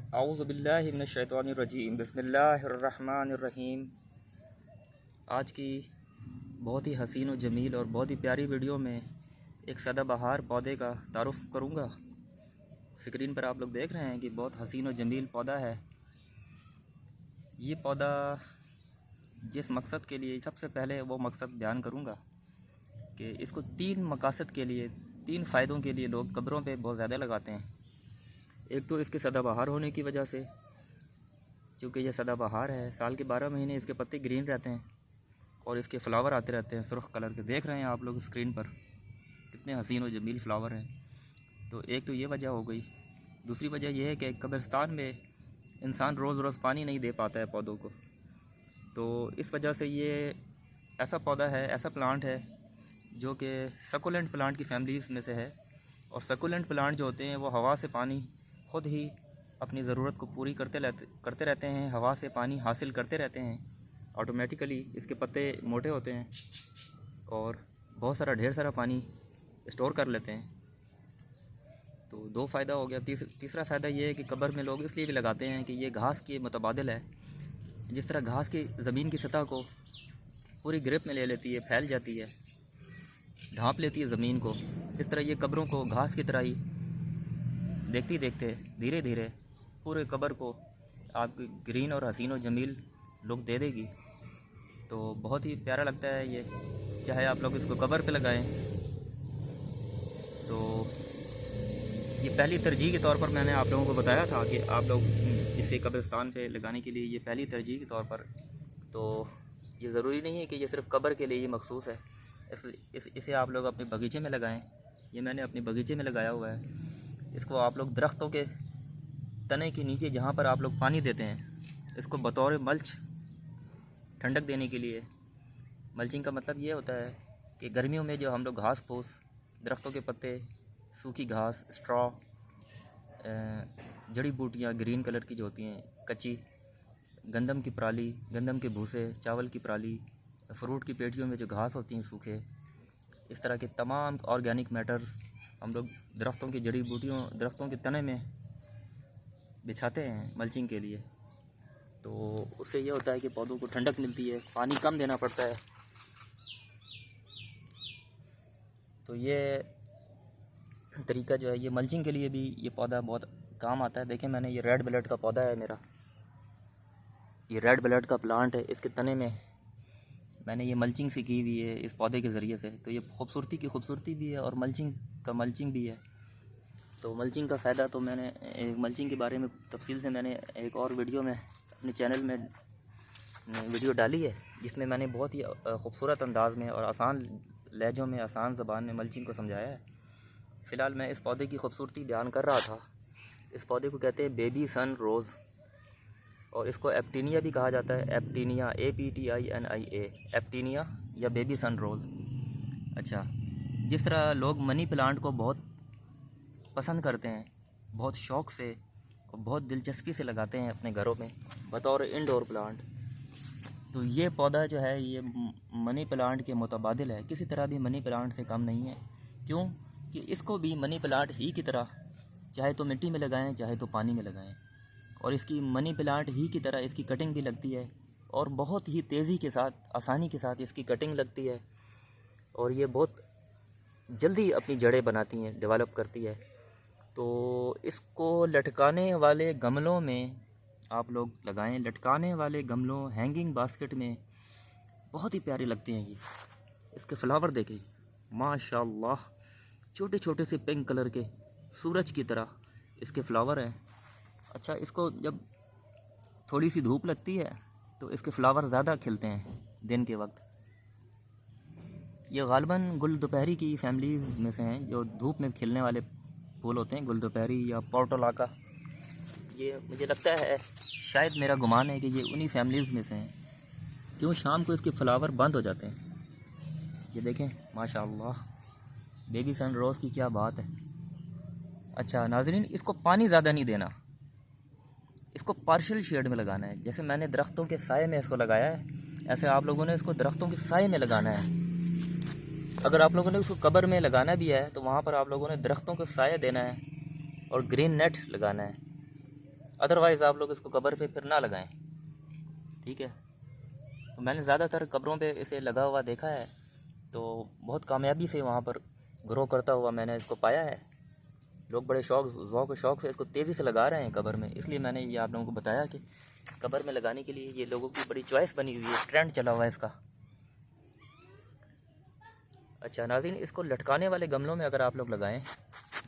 आऊज़ु बिल्लाहि मिनश शैतानिर रजीम बिस्मिल्लाहिर रहमानिर रहीम। आज की बहुत ही हसीन और जमील और बहुत ही प्यारी वीडियो में एक सदाबहार पौधे का तारुफ़ करूँगा। स्क्रीन पर आप लोग देख रहे हैं कि बहुत हसीन और जमील पौधा है। ये पौधा जिस मकसद के लिए, सबसे पहले वो मकसद बयान करूँगा कि इसको 3 मकासद के लिए, 3 फ़ायदों के लिए लोग कब्रों पे बहुत ज़्यादा लगाते हैं। एक तो इसके सदाबहार होने की वजह से, क्योंकि ये सदाबहार है, साल के 12 महीने इसके पत्ते ग्रीन रहते हैं और इसके फ्लावर आते रहते हैं सुर्ख कलर के। देख रहे हैं आप लोग स्क्रीन पर कितने हसीन और जमील फ्लावर हैं। तो एक तो ये वजह हो गई। दूसरी वजह यह है कि कब्रिस्तान में इंसान रोज़ रोज़ पानी नहीं दे पाता है पौधों को, तो इस वजह से ये ऐसा पौधा है, ऐसा प्लांट है जो कि सकुलेंट प्लांट की फैमिलीज़ में से है। और सकुलेंट प्लांट जो होते हैं वो हवा से पानी ख़ुद ही अपनी ज़रूरत को पूरी करते रहते हैं, हवा से पानी हासिल करते रहते हैं ऑटोमेटिकली। इसके पत्ते मोटे होते हैं और बहुत सारा ढेर सारा पानी स्टोर कर लेते हैं। तो 2 फ़ायदा हो गया। तीसरा फ़ायदा ये है कि कब्र में लोग इसलिए भी लगाते हैं कि ये घास के मुतबादिल है। जिस तरह घास की ज़मीन की सतह को पूरी ग्रिप में ले लेती है, फैल जाती है, ढाँप लेती है ज़मीन को, इस तरह ये कब्रों को घास की तरह ही देखते देखते धीरे धीरे पूरे कब्र को आपकी ग्रीन और हसीन और जमील लुक दे देगी। तो बहुत ही प्यारा लगता है ये, चाहे आप लोग इसको कब्र पे लगाएं। तो ये पहली तरजीह के तौर पर मैंने आप लोगों को बताया था कि आप लोग इसे कब्रिस्तान पे लगाने के लिए, ये पहली तरजीह के तौर पर। तो ये ज़रूरी नहीं है कि ये सिर्फ़ कब्र के लिए ही मखसूस है। इसे आप लोग अपने बगीचे में लगाएं। ये मैंने अपने बगीचे में लगाया हुआ है। इसको आप लोग दरख्तों के तने के नीचे, जहाँ पर आप लोग पानी देते हैं, इसको बतौर मल्च, ठंडक देने के लिए। मल्चिंग का मतलब ये होता है कि गर्मियों में जो हम लोग घास फूस, दरख्तों के पत्ते, सूखी घास, स्ट्रॉ, जड़ी बूटियाँ ग्रीन कलर की जो होती हैं, कच्ची गंदम की पराली, गंदम के भूसे, चावल की पराली, फ्रूट की पेटियों में जो घास होती हैं सूखे, इस तरह के तमाम ऑर्गेनिक मैटर्स हम लोग दरख्तों की जड़ी बूटियों, दरख्तों के तने में बिछाते हैं मल्चिंग के लिए। तो उससे ये होता है कि पौधों को ठंडक मिलती है, पानी कम देना पड़ता है। तो ये तरीका जो है, ये मल्चिंग के लिए भी ये पौधा बहुत काम आता है। देखें, मैंने ये रेड ब्लड का पौधा है मेरा, ये रेड ब्लड का प्लांट है। इसके तने में मैंने ये मल्चिंग सी की हुई है इस पौधे के ज़रिए से। तो ये खूबसूरती की खूबसूरती भी है और मल्चिंग भी है। तो मल्चिंग का फ़ायदा तो मैंने मल्चिंग के बारे में तफसील से मैंने एक और वीडियो में अपने चैनल में वीडियो डाली है, जिसमें मैंने बहुत ही खूबसूरत अंदाज़ में और आसान लहजों में, आसान ज़बान में मल्चिंग को समझाया है। फ़िलहाल मैं इस पौधे की खूबसूरती बयान कर रहा था। इस पौधे को कहते हैं बेबी सन रोज़, और इसको एप्टीनिया भी कहा जाता है। एप्टीनिया, APTINIA, एप्टीनिया या बेबी सन रोज़। अच्छा, जिस तरह लोग मनी प्लांट को बहुत पसंद करते हैं, बहुत शौक़ से और बहुत दिलचस्पी से लगाते हैं अपने घरों में बतौर इंडोर प्लांट, तो ये पौधा जो है ये मनी प्लांट के मुतबादिल है। किसी तरह भी मनी प्लांट से कम नहीं है। क्यों कि इसको भी मनी प्लांट ही की तरह, चाहे तो मिट्टी में लगाएं, चाहे तो पानी में लगाएं, और इसकी मनी प्लांट ही की तरह इसकी कटिंग भी लगती है और बहुत ही तेज़ी के साथ, आसानी के साथ इसकी कटिंग लगती है। और ये बहुत जल्दी अपनी जड़ें बनाती हैं, डेवलप करती है। तो इसको लटकाने वाले गमलों में आप लोग लगाएं। लटकाने वाले गमलों, हैंगिंग बास्केट में बहुत ही प्यारे लगते हैं ये। इसके फ्लावर देखें, माशाल्लाह, छोटे छोटे से पिंक कलर के सूरज की तरह इसके फ्लावर हैं। अच्छा, इसको जब थोड़ी सी धूप लगती है तो इसके फ्लावर ज़्यादा खिलते हैं दिन के वक्त। ये गालिबन गुल दोपहरी की फैमिलीज़ में से हैं, जो धूप में खिलने वाले फूल होते हैं, गुल दोपहरी या पोर्टोलाका। ये मुझे लगता है, शायद मेरा गुमान है कि ये उन्हीं फैमिलीज़ में से हैं। क्यों, शाम को इसके फ्लावर बंद हो जाते हैं। ये देखें, माशाल्लाह, बेबी सन रोज़ की क्या बात है। अच्छा नाज़रीन, इसको पानी ज़्यादा नहीं देना, इसको पार्शियल शेड में लगाना है। जैसे मैंने दरख्तों के साए में इसको लगाया है, ऐसे आप लोगों ने इसको दरख्तों के साए में लगाना है। अगर आप लोगों ने उसको कब्र में लगाना भी है तो वहाँ पर आप लोगों ने दरख्तों को साया देना है और ग्रीन नेट लगाना है। अदरवाइज़ आप लोग इसको कब्र पे फिर ना लगाएं, ठीक है। तो मैंने ज़्यादातर कब्रों पे इसे लगा हुआ देखा है, तो बहुत कामयाबी से वहाँ पर ग्रो करता हुआ मैंने इसको पाया है। लोग बड़े शौक़ से इसको तेज़ी से लगा रहे हैं कब्र में, इसलिए मैंने ये आप लोगों को बताया कि कब्र में लगाने के लिए ये लोगों की बड़ी चॉइस बनी हुई है, ट्रेंड चला हुआ है इसका। अच्छा नाज़रीन, इसको लटकाने वाले गमलों में अगर आप लोग लगाएं,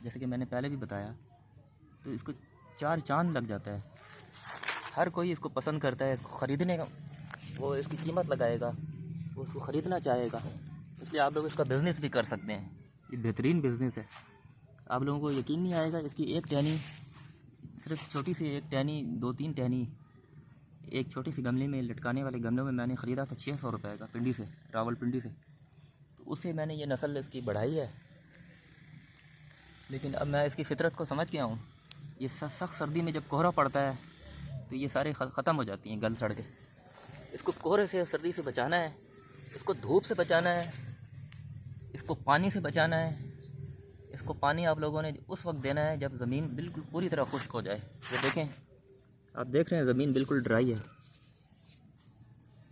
जैसे कि मैंने पहले भी बताया, तो इसको 4 चांद लग जाता है। हर कोई इसको पसंद करता है, इसको ख़रीदने का वो इसकी कीमत लगाएगा, वो इसको ख़रीदना चाहेगा, इसलिए आप लोग इसका बिज़नेस भी कर सकते हैं। ये बेहतरीन बिज़नेस है, आप लोगों को यकीन नहीं आएगा। इसकी एक टहनी, सिर्फ छोटी सी एक टहनी, 2-3 टहनी एक छोटी सी गमले में लटकाने वाले गमलों में मैंने ख़रीदा था 600 रुपये का, पिंडी से, रावलपिंडी से। तो उससे मैंने ये नस्ल इसकी बढ़ाई है। लेकिन अब मैं इसकी फ़ितरत को समझ गया हूँ। ये सख्त सर्दी में जब कोहरा पड़ता है तो ये सारे ख़त्म हो जाती हैं, गल सड़ के। इसको कोहरे से, सर्दी से बचाना है, इसको धूप से बचाना है, इसको पानी से बचाना है। इसको पानी आप लोगों ने उस वक्त देना है जब ज़मीन बिल्कुल पूरी तरह खुश्क हो जाए। ये देखें, आप देख रहे हैं ज़मीन बिल्कुल ड्राई है।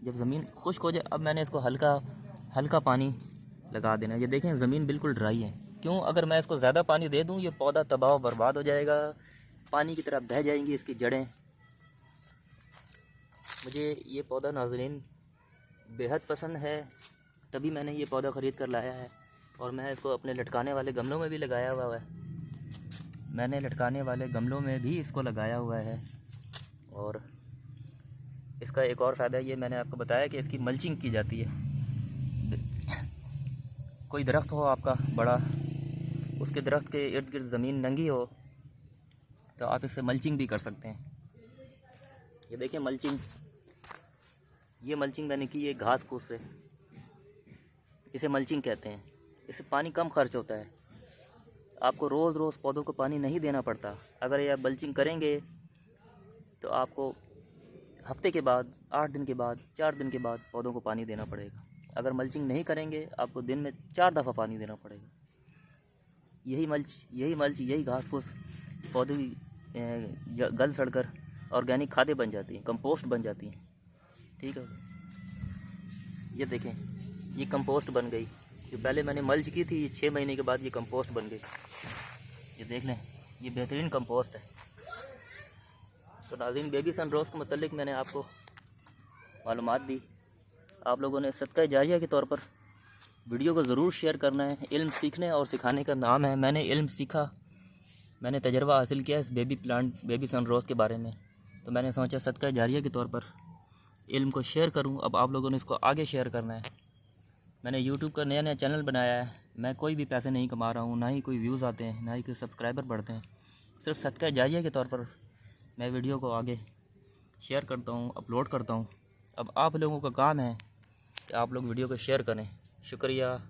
जब ज़मीन खुश्क हो जाए, अब मैंने इसको हल्का पानी लगा देना। ये देखें ज़मीन बिल्कुल ड्राई है। क्यों? अगर मैं इसको ज़्यादा पानी दे दूँ, ये पौधा तबाह बर्बाद हो जाएगा, पानी की तरफ बह जाएंगी इसकी जड़ें। मुझे ये पौधा नाज़रीन बेहद पसंद है, तभी मैंने ये पौधा ख़रीद कर लाया है। और मैं इसको अपने लटकाने वाले गमलों में भी लगाया हुआ है। मैंने लटकाने वाले गमलों में भी इसको लगाया हुआ है। और इसका एक और फ़ायदा ये मैंने आपको बताया कि इसकी मल्चिंग की जाती है। कोई दरख्त हो आपका बड़ा, उसके दरख्त के इर्द गिर्द ज़मीन नंगी हो, तो आप इससे मल्चिंग भी कर सकते हैं। ये देखिए मल्चिंग, ये मल्चिंग मैंने की है घास फूस से, इसे मल्चिंग कहते हैं। इससे पानी कम खर्च होता है, आपको रोज़ रोज़ पौधों को पानी नहीं देना पड़ता। अगर ये आप मल्चिंग करेंगे तो आपको हफ्ते के बाद, 8 दिन के बाद, 4 दिन के बाद पौधों को पानी देना पड़ेगा। अगर मल्चिंग नहीं करेंगे, आपको दिन में 4 दफ़ा पानी देना पड़ेगा। यही घास फूस पौधे गल सड़कर ऑर्गेनिक खादें बन जाती हैं, कंपोस्ट बन जाती हैं, ठीक है। ये देखें, ये कंपोस्ट बन गई। जो पहले मैंने मल्च की थी, 6 महीने के बाद ये कंपोस्ट बन गई। ये देख लें, ये बेहतरीन कंपोस्ट है। तो नाज़रीन, बेबी सन रोज़ के मतलब मैंने आपको मालूमात दी। आप लोगों ने सदका जारिया के तौर पर वीडियो को ज़रूर शेयर करना है। इल्म सीखने और सिखाने का नाम है। मैंने इल्म सीखा, मैंने तजर्बा हासिल किया इस बेबी सन रोज़ के बारे में, तो मैंने सोचा सदका जारिया के तौर पर इल्म को शेयर करूं। अब आप लोगों ने इसको आगे शेयर करना है। मैंने यूट्यूब का नया चैनल बनाया है। मैं कोई भी पैसे नहीं कमा रहा हूं, ना ही कोई व्यूज़ आते हैं, ना ही कोई सब्सक्राइबर बढ़ते हैं। सिर्फ सदका जारिया के तौर पर मैं वीडियो को आगे शेयर करता हूं, अपलोड करता हूं। अब आप लोगों का काम है कि आप लोग वीडियो को शेयर करें। शुक्रिया।